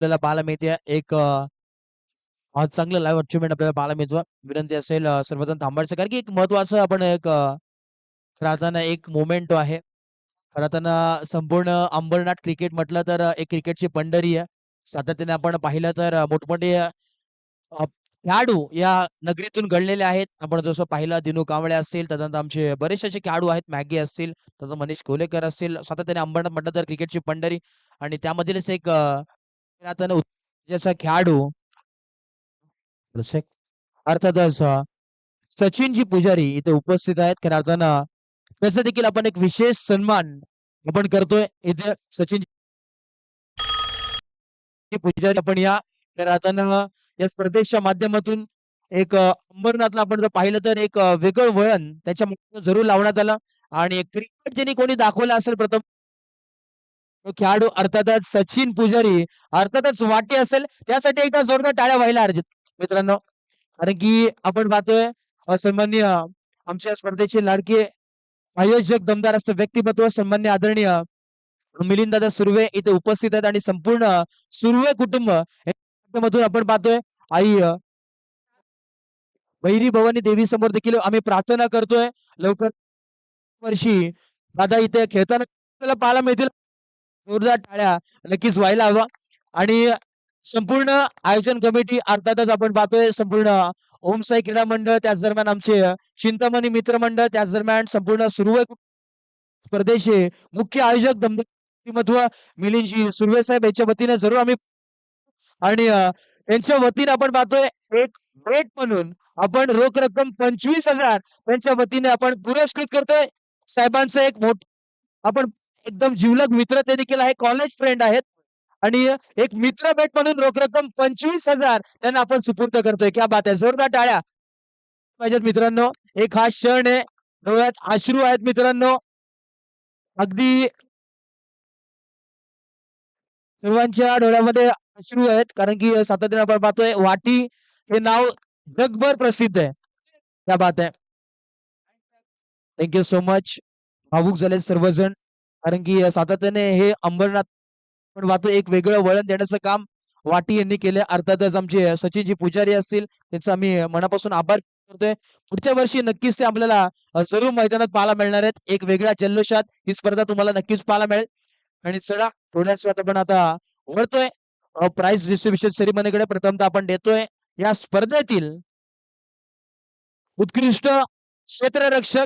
आपल्याला पाहायला मिळते एक आज चांगलं लाईव्ह अचिव्हमेंट आपल्याला पाहायला मिळतो. विनंती असेल सर्वजण थांबायचं कारण की एक महत्वाचं आपण एक राहताना एक मोमेंटो आहे. राहताना संपूर्ण अंबरनाथ क्रिकेट म्हटलं तर एक क्रिकेटची पंढरी आहे. सातत्याने आपण पाहिलं तर मोठमोठे खेळाडू या नगरीतून घडलेले आहेत. आपण जसं पाहिलं दिनू कांबळे असतील, त्यानंतर आमचे बरेचसे असे खेळाडू आहेत. मॅगी असतील, त्यानंतर मनीष कोलेकर असतील. सातत्याने अंबरनाथ म्हटलं तर क्रिकेटची पंढरी आणि त्यामधीलच एक राहताना उत्तेजाचा खेळाडू अर्थातच सचिनजी पुजारी इथे उपस्थित आहेत. खऱ्या अर्थानं त्याचा देखील आपण एक विशेष सन्मान आपण करतोय. इथे सचिन पुजारी आपण या खऱ्या अर्थानं या स्पर्धेच्या माध्यमातून एक अंबरनाथला आपण जर पाहिलं तर एक वेगळं वळण त्याच्या जरूर लावण्यात आलं आणि क्रिकेट ज्यांनी कोणी दाखवलं असेल प्रथम तो खेळाडू अर्थातच सचिन पुजारी अर्थातच वाटे असेल त्यासाठी एकदा जोरदार टाळ्या व्हायला अर्जित मित्रांनो. कारण की आपण पाहतोय सन्माननीय आमच्या स्पर्धेचे लाडके आयोजक दमदार असं व्यक्तिमत्व सन्मान्य आदरणीय मिलिंददादा सुर्वे इथे उपस्थित आहेत आणि संपूर्ण सुर्वे कुटुंब मधून आपण पाहतोय आई भैरी भवानी देवी समोर देखील आम्ही प्रार्थना करतोय लवकर वर्षी दादा इथे खेळताना आपल्याला पाहायला मिळतील. जोरदार टाळ्या नक्कीच व्हायला हवा आणि संपूर्ण आयोजन कमिटी अर्थातच आपण पाहतोय संपूर्ण ओमसाई क्रीडा मंडळ त्याच दरम्यान आमचे चिंतामणी मित्र मंडळ त्याच दरम्यान संपूर्ण सुर्वे स्पर्धेचे मुख्य आयोजक व्यक्तिमत्व मिलिंदजी सुर्वे साहेब यांच्या वतीने जरूर आम्ही आणि त्यांच्या वतीने आपण पाहतोय एक भेट म्हणून आपण रोख रक्कम 25,000 त्यांच्या वतीने आपण पुरस्कृत करतोय. साहेबांचं एक मोठ आपण एकदम जिवलग मित्र ते देखील आहे कॉलेज फ्रेंड आहेत आणि एक मित्र भेट म्हणून रोख रक्कम 25,000 त्यांना आपण सुपूर्द करतोय. क्या बात आहे, जोरदार टाळ्या पाहिजेत मित्रांनो. एक हा क्षण आहे, डोळ्यात अश्रू आहेत मित्रांनो. अगदी सर्वांच्या डोळ्यामध्ये अश्रू आहेत कारण की सातत्याने आपण पाहतोय वाटी हे नाव जगभर प्रसिद्ध आहे. क्या बात आहे. Thank you so much. भावुक झाले सर्वजण कारण की सातत्याने हे अंबरनाथ आपण पाहतो एक वेगळं वळण देण्याचं काम वाटी यांनी केले. अर्थातच आमचे सचिनजी पुजारी असतील त्यांचा आम्ही मनापासून आभार करतोय. पुढच्या वर्षी नक्कीच ते आपल्याला जरूर मैदानात पाहायला मिळणार आहेत. एक वेगळ्या जल्लोषात ही स्पर्धा तुम्हाला नक्कीच पाहायला मिळेल. आणि चला थोड्याच वेळात आपण आता वळतोय प्राइज डिस्ट्रीब्युशन सेरेमनीकडे. प्रथमतः आपण देतोय या स्पर्धेतील उत्कृष्ट क्षेत्ररक्षक